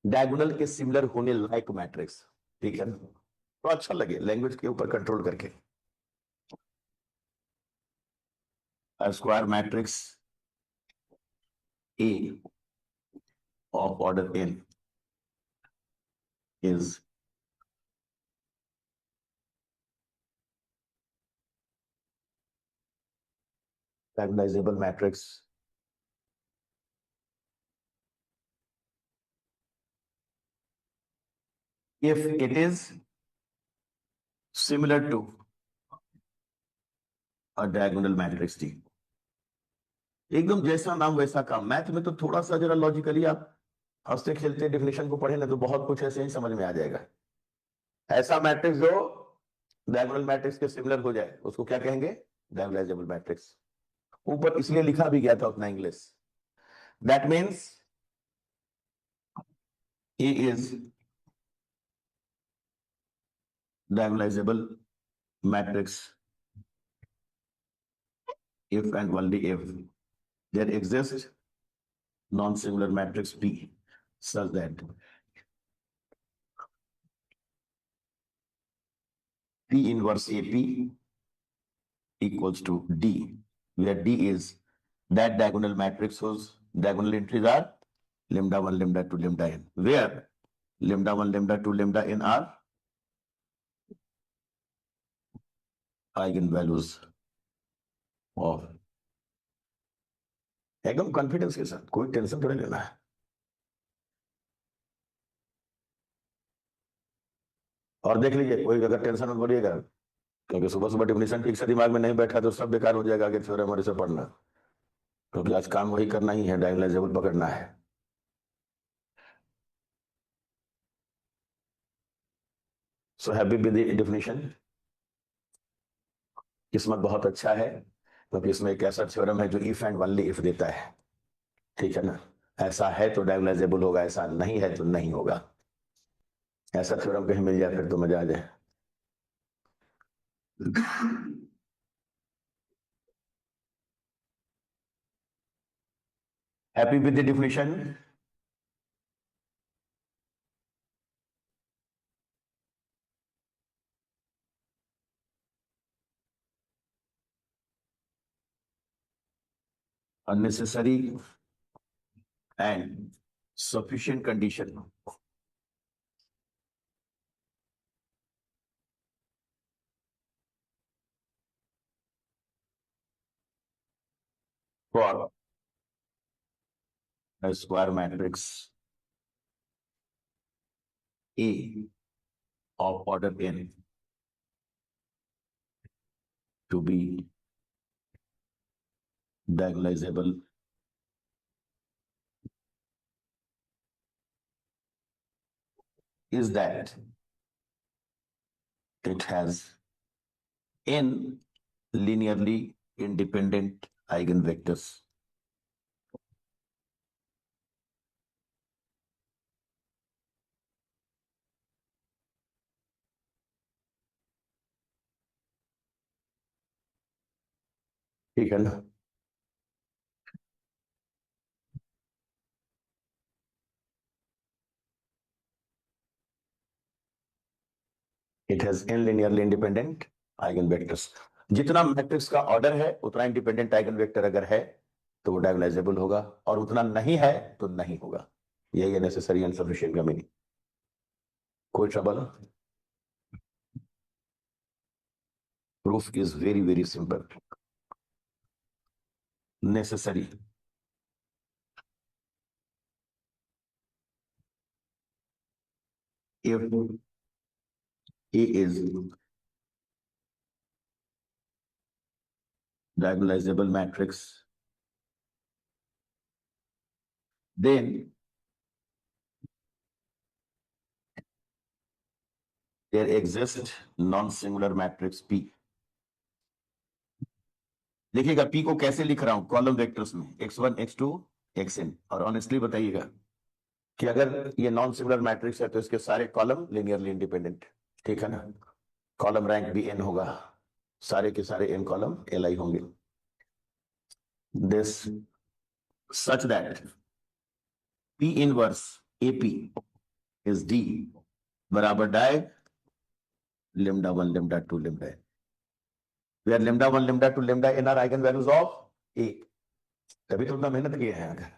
Diagonal के similar होने लायक matrix, ठीक है ना, तो अच्छा लगे लैंग्वेज के ऊपर कंट्रोल करके। Square matrix A of order N is diagonalizable matrix if it is similar to a diagonal matrix T। एकदम जैसा नाम वैसा काम। मैथ में तो थोड़ा सा जरा लॉजिकली आप हंसते खेलते डेफिनेशन को पढ़े ना तो बहुत कुछ ऐसे ही समझ में आ जाएगा। ऐसा मैट्रिक्स जो डायगोनल मैट्रिक्स के सिमिलर हो जाए उसको क्या कहेंगे? Diagonalisable matrix. ऊपर इसलिए लिखा भी गया था उतना English. That means A is diagonalizable matrix if and only if there exists non-similar matrix P such that P inverse AP equals to D, where D is that diagonal matrix whose diagonal entries are lambda 1, lambda 2, lambda n, where lambda 1, lambda 2, lambda n are eigenvalues of। एकदम confidence के साथ, कोई tension थोड़ी लेना है। और देख लीजिए कोई अगर टेंशन मत बोलिएगा, क्योंकि सुबह सुबह डिफिनेशन ठीक से दिमाग में नहीं बैठा तो सब बेकार हो जाएगा आगे थ्योरम और इसे पढ़ना, क्योंकि आज काम वही करना ही है, डायगोनलाइजेबल पकड़ना है। So happy with the definition. किस्मत बहुत अच्छा है क्योंकि इसमें एक ऐसा थ्योरम है जो इफ एंड ओनली इफ देता है, ठीक है ना। ऐसा है तो डायगोनलाइजेबल होगा, ऐसा नहीं है तो नहीं होगा। ऐसा थ्योरम कहीं मिल जाए फिर तो मजा आ जाए। Happy with the definition. unnecessary and sufficient condition for a square matrix A of order n to be diagonalizable is that it has n linearly independent eigenvectors ठीक है ना। It has n linearly independent eigenvectors। जितना matrix का order है उतना independent eigen vector अगर है तो वो डायगोनलाइजेबल होगा, और उतना नहीं है तो नहीं होगा। यही है नेसेसरी एंड सफिशिएंट का मीनिंग। कोई trouble? Proof is very very simple. Necessary if A is diagonalizable matrix, then there exists non-similar matrix P। देखिएगा P को कैसे लिख रहा हूं, कॉलम वेक्टर्स में x1 x2 xn। और ऑनेस्टली बताइएगा कि अगर ये नॉन सिमिलर मैट्रिक्स है तो इसके सारे कॉलम लिनियरली इंडिपेंडेंट, ठीक है ना। कॉलम रैंक भी n होगा, सारे के सारे n कॉलम li होंगे। This such that P inverse AP is D बराबर डायग lambda 1 lambda 2 lambda n, where lambda 1 lambda 2 lambda n are eigen values of A. तभी तो उतना मेहनत किए हैं अगर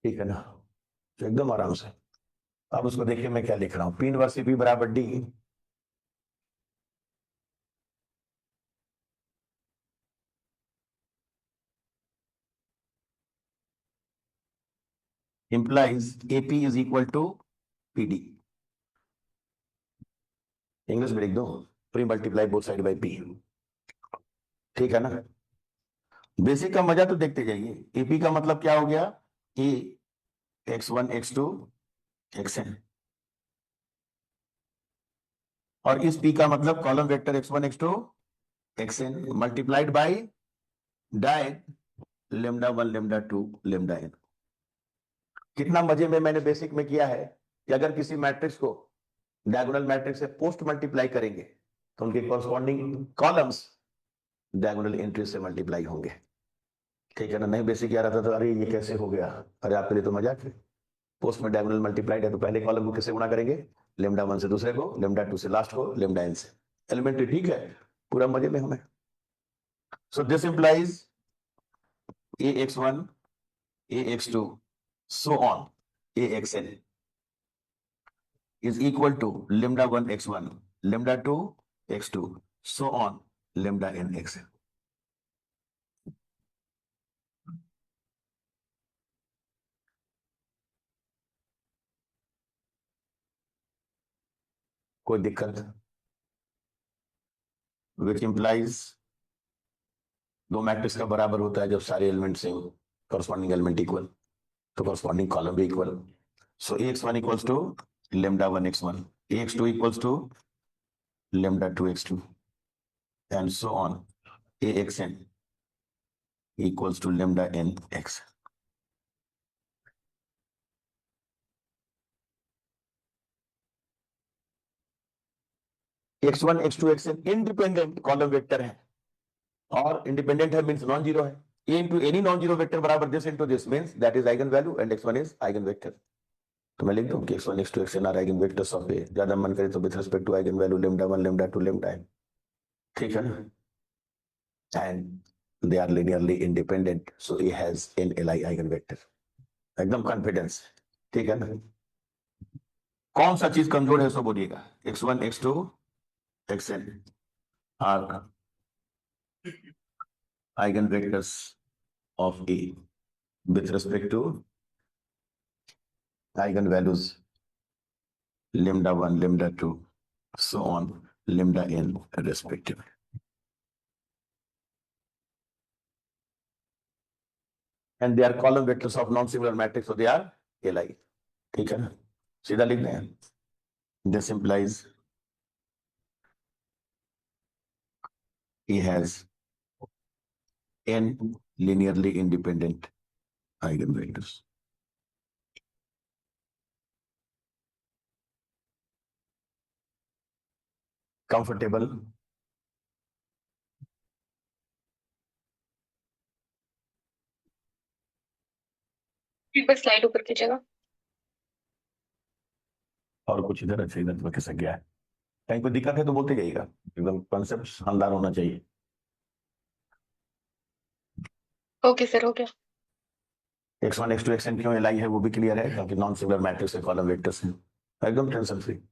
ठीक है ना, तो एकदम आराम से। अब उसको देखिए मैं क्या लिख रहा हूं, P इनवर्स P बराबर D implies AP is equal to PD। English में लिख दो, pre multiply both side by P, ठीक है ना। बेसिक का मजा तो देखते जाइए। AP का मतलब क्या हो गया, A x1 x2 xn, और इस P का मतलब column vector x1 x2 xn multiplied by diag lambda 1 lambda 2 lambda n। कितना मजे में मैंने बेसिक में किया है कि अगर किसी मैट्रिक्स को डायगोनल मैट्रिक्स से पोस्ट मल्टीप्लाई करेंगे तो उनके कॉरस्पॉन्डिंग कॉलम्स डायगोनल एंट्री से मल्टीप्लाई होंगे, ठीक है ना। नहीं बेसिक याद आता तो अरे ये कैसे हो गया, अरे आपके लिए तो मजाक है। पोस्ट में डायगोनल मल्टीप्लाइड है तो पहले कॉलम को किससे गुणा करेंगे, लेमडा 1 से दूसरे को, लेमडा 2 से लास्ट को, लेमडा n से। एलिमेंट्री, ठीक है, पूरा मजे में हमें। So this implies ax1 ax2 so on axn is equal to lambda 1 x1 lambda 2 x2 so on lambda n xn। कोई दिक्कत, विच इंप्लाइज दो मैट्रिक्स का बराबर होता है जब सारे element same, corresponding element equal, तो कॉरस्पॉन्डिंग कॉलम भी equal. So ax1 equals to lambda 1 x1, ax2 equals to lambda 2 x2 and so on axn equals to lambda n x। x1 x2 xn independent column vector है, और independent है means non zero है। a into any non zero vector बराबर this into this means that is eigenvalue and x1 is eigenvector. तो मैं लिख दूं कि x1 x2 xn are eigen vectors of a, ज्यादा मन करे तो with respect to eigenvalue lambda 1 lambda 2 lambda n, ठीक है ना। And they are linearly independent so a has n li eigen vector, एकदम कॉन्फिडेंस, ठीक है ना। कौन सा चीज कमजोर है सो बोलिएगा, x1 x2 xn are eigen vectors of A with respect to eigen values lambda 1 lambda 2 so on lambda n respectively। and they are column vectors of non-similar matrix so they are li, ठीक है ना, सीधा लिख दें। this implies he has n linearly independent eigenvectors। Comfortable, एक बार slide ऊपर कीजिएगा। और कुछ इधर अच्छा इधर तो खिसक गया है, कहीं कोई दिक्कत है तो बोलते जाइएगा, एकदम कॉन्सेप्ट शानदार होना चाहिए। ओके सर, हो गया। x1 x2 xn क्यों li है वो भी क्लियर है, क्योंकि नॉन सिमिलर मैट्रिक्स है, कॉलम वेक्टर्स हैं, एकदम टेंशन फ्री।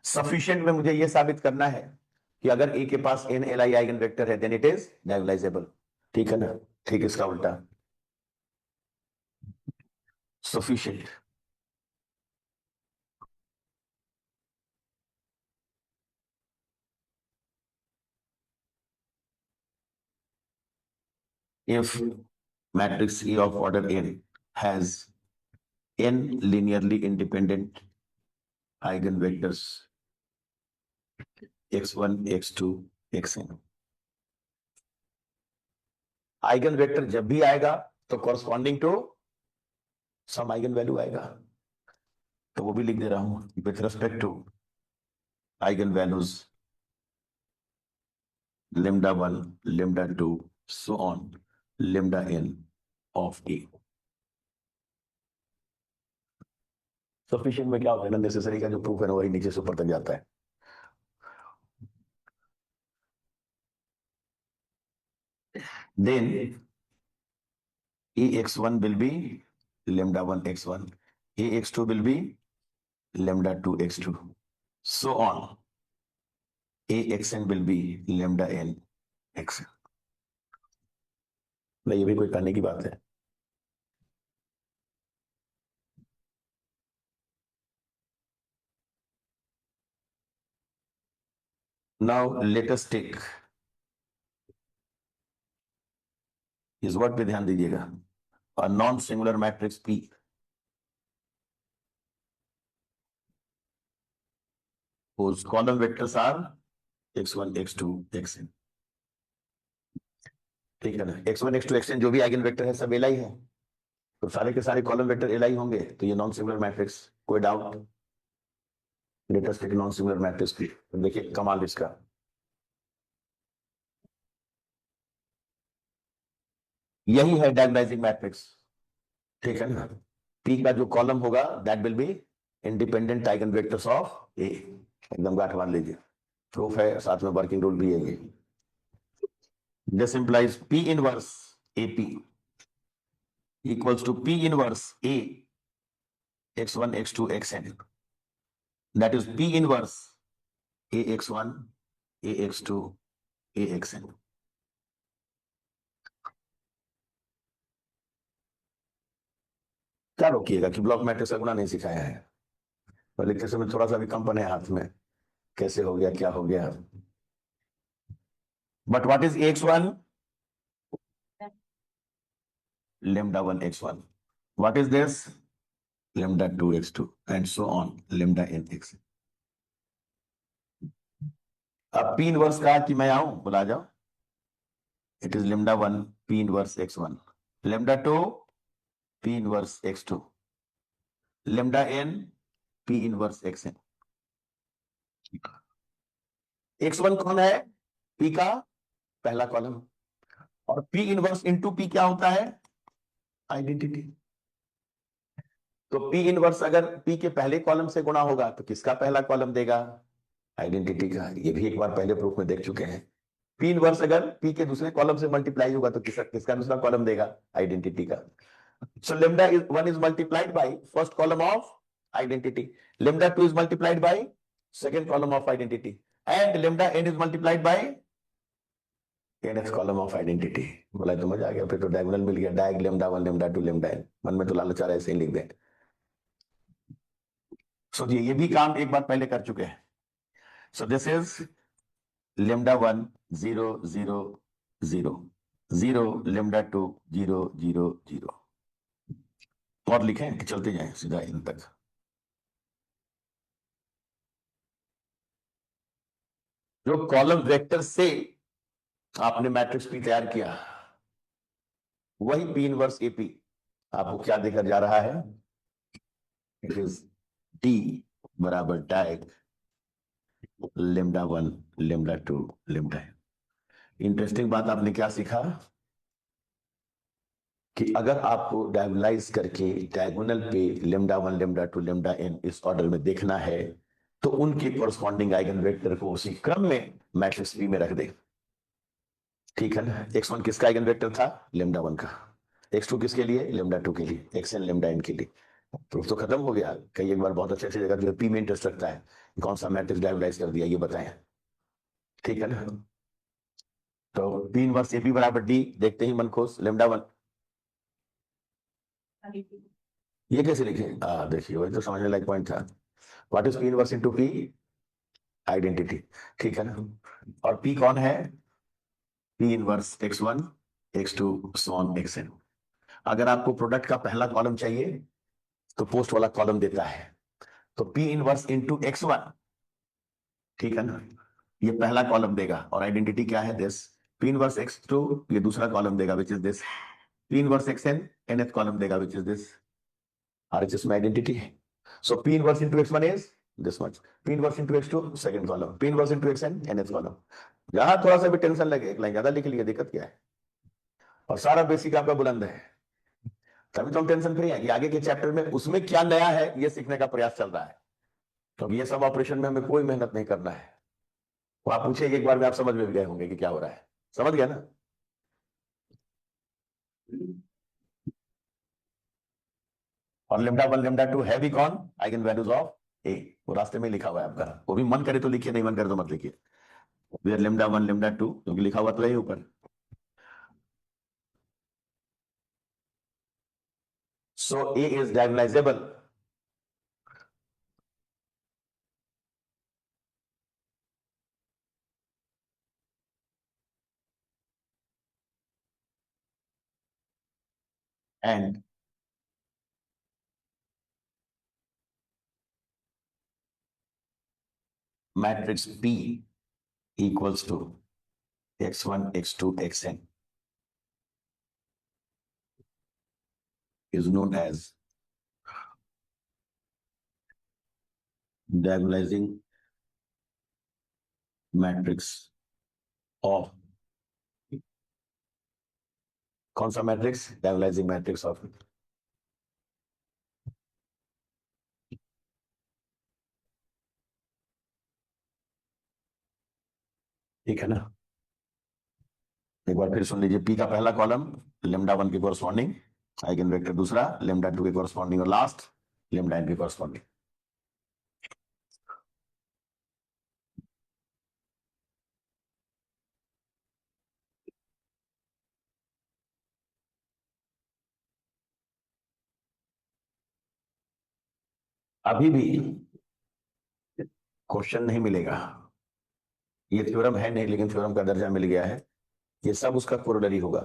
सफिशिएंट में मुझे ये साबित करना है कि अगर ए के पास n li आइगन वेक्टर है देन इट इज डायगोनलाइजेबल, ठीक है ना। ठीक इसका उल्टा sufficient if matrix E of order n has n linearly independent eigenvectors x1 x2 xn। Eigen vector जब भी आएगा तो corresponding to some eigen value आएगा, तो वो भी लिख दे रहा हूं with respect to eigen values lambda 1 lambda 2 so on lambda n of a। Sufficient में क्या होता है ना, नेसेसरी का जो प्रूफ है ना वही नीचे से ऊपर तक जाता है। then ax1 will be lambda 1 x1, ax2 will be lambda 2 x2 so on axn will be lambda n xn। नहीं, ये भी कोई करने की बात है। now let us take इस वर्ड पे ध्यान दीजिएगा, a non singular matrix P whose column vectors are x1 x2 xn। ठीक है ना, x1 x2 xn जो भी आइगन वेक्टर है सब एल है, तो सारे के सारे कॉलम वेक्टर एल होंगे, तो ये नॉन सिंगुलर मैट्रिक्स, कोई doubt? Let us take non singular matrix भी, देखिए कमाल इसका। यही है डायगोनालाइजिंग मैट्रिक्स, ठीक है ना। पी का जो कॉलम होगा that will be independent eigenvectors of A, एकदम गांठ बांध लीजिए, प्रूफ है, साथ में वर्किंग रूल भी है। This implies P inverse AP equals to P inverse A x1 x2 xn, that is P inverse AX1 AX2 AXN। क्या रोकिएगा कि ब्लॉक मैट्रिक्स का गुना नहीं सिखाया है, पर लिखते समय थोड़ा सा भी कंपन है हाथ में, कैसे हो गया, क्या हो गया। But what is AX1? lambda 1 x1। what is this? lambda 2 x2 and so on lambda n x। अब P इनवर्स का कि मैं आऊं, बुला जाओ। It is lambda 1 P inverse x1, lambda 2 P inverse x2, lambda n P inverse xn। x1 कौन है? P का पहला कॉलम, और P इनवर्स इनटू P क्या होता है? आइडेंटिटी। तो P इनवर्स अगर P के पहले कॉलम से गुणा होगा तो किसका पहला कॉलम देगा? आइडेंटिटी का। ये भी एक बार पहले प्रूफ में देख चुके हैं। P इनवर्स अगर P के दूसरे कॉलम से मल्टीप्लाई होगा तो किसका दूसरा कॉलम देगा? आइडेंटिटी का। So lambda 1 is multiplied by first column of identity. Lambda 2 is multiplied by second column of identity. And lambda n is multiplied by nth column of identity। बोला तो मजा आ गया, फिर तो डायगोनल मिल गया, डायग lambda 1 lambda 2 lambda n। मन में तो लालच आ रहा है, ऐसे ही लिख दें। So ये भी काम एक बार पहले कर चुके हैं। So this is lambda 1 0 0 0 0 lambda 2 0 0 0। और लिखें कि चलते जाएं सीधा इन तक। जो कॉलम वेक्टर से आपने मैट्रिक्स पी तैयार किया वही P इनवर्स AP आपको क्या देकर जा रहा है? इट इज D बराबर डायग lambda 1 lambda 2 lambda। इंटरेस्टिंग बात आपने क्या सीखा कि अगर आपको डायगोनलाइज करके डायगोनल पे lambda 1 lambda 2 lambda n इस ऑर्डर में देखना है तो उनके कोरस्पॉन्डिंग आइगन वेक्टर को उसी क्रम में मैट्रिक्स P में रख दे, ठीक है ना। x1 किसका आइगन वेक्टर था? lambda 1 का। x2 किसके लिए? lambda 2 के लिए। xn lambda n के लिए। प्रूफ तो खत्म हो गया। कई एक बार बहुत अच्छे जगह जो P में इंटरेस्ट रखता है, कौन सा मैट्रिक्स डायगोनलाइज कर दिया ये बताएं, ठीक है ना। तो P इनवर्स AP बराबर D, देखते ही मन खोस lambda 1। ये कैसे लिखे? देखिए वही तो समझने लायक पॉइंट था। What is P inverse into P? Identity, ठीक है ना। और P कौन है? P inverse x1 x2 so on xn। अगर आपको प्रोडक्ट का पहला कॉलम चाहिए तो पोस्ट वाला कॉलम देता है, तो P इनवर्स इनटू x1 ठीक है ना, ये पहला कॉलम देगा और आइडेंटिटी क्या है this, P inverse X two, ये दूसरा कॉलम देगा which is this, P inverse X N, nth column देगा विच इज दिस, RHS में आइडेंटिटी है। So P inverse into x1 is this much, P inverse into x2 second column, P inverse into xn nth column. जहां थोड़ा सा भी tension लगे एक line ज्यादा लिख लिया, दिक्कत क्या है, और सारा बेसिक आपका बुलंद है, तभी तो हम टेंशन फ्री है कि आगे के चैप्टर में उसमें क्या नया है ये सीखने का प्रयास चल रहा है। तो ये सब ऑपरेशन में हमें कोई मेहनत नहीं करना है, वो आप पूछिए एक बार में आप समझ में भी गए होंगे कि क्या हो रहा है, समझ गया ना। और लेमडा वन लेमडा टू है भी कौन, आइगन वैल्यूज ऑफ ए, वो रास्ते में लिखा हुआ है आपका, वो भी मन करे तो लिखिए, नहीं मन करे तो मत लिखिए, where lambda one lambda two, क्योंकि लिखा हुआ तो है ऊपर। So A is diagonalisable and matrix P equals to x1, x2, xn is known as diagonalizing matrix of, कौन सा मैट्रिक्स, डायगोनालाइजिंग मैट्रिक्स ऑफ, ठीक है ना। एक बार फिर सुन लीजिए, पी का पहला कॉलम लेमडा वन के कोरस्पॉन्डिंग आइगन वेक्टर, दूसरा लेमडा टू के कोरस्पॉन्डिंग, और लास्ट लेमडा एन के कोरस्पॉन्डिंग। अभी भी क्वेश्चन नहीं मिलेगा, ये थ्योरम है नहीं लेकिन थ्योरम का दर्जा मिल गया है, ये सब उसका कोरोलरी होगा,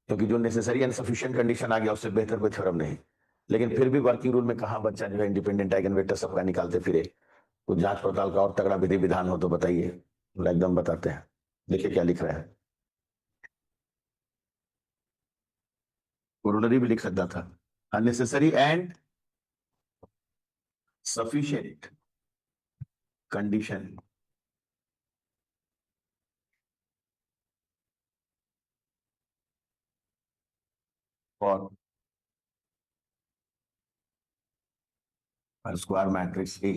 क्योंकि जो नेसेसरी एंड सफिशिएंट कंडीशन आ गया उससे बेहतर कोई थ्योरम नहीं। लेकिन फिर भी वर्किंग रूल में कहा बच्चा जो है इंडिपेंडेंट आइगन वेक्टर सबका निकालते फिरे, कुछ जांच पड़ताल का और तगड़ा विधि विधान हो तो बताइए, एकदम बताते हैं। देखिए क्या लिख रहे हैं, कोरोलरी भी लिख सकता था, unnecessary and sufficient condition for square matrix ए,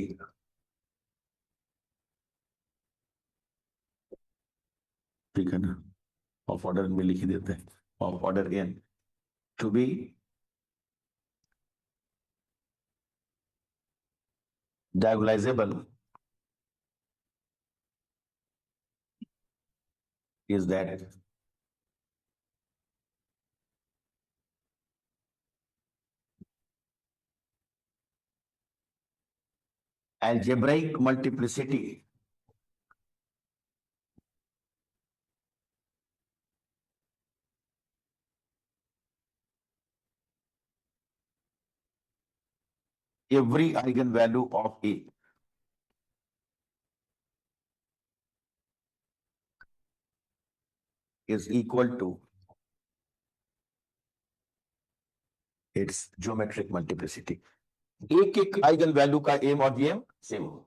ठीक है ना, ऑफ ऑर्डर में लिख ही देते हैं, of order N to be diagonalizable is that algebraic multiplicity every eigenvalue of A is equal to its geometric multiplicity, एक एक आइगन वैल्यू का एम और जीएम सेम हो।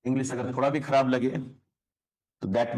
इंग्लिश अगर थोड़ा भी खराब लगे तो दैट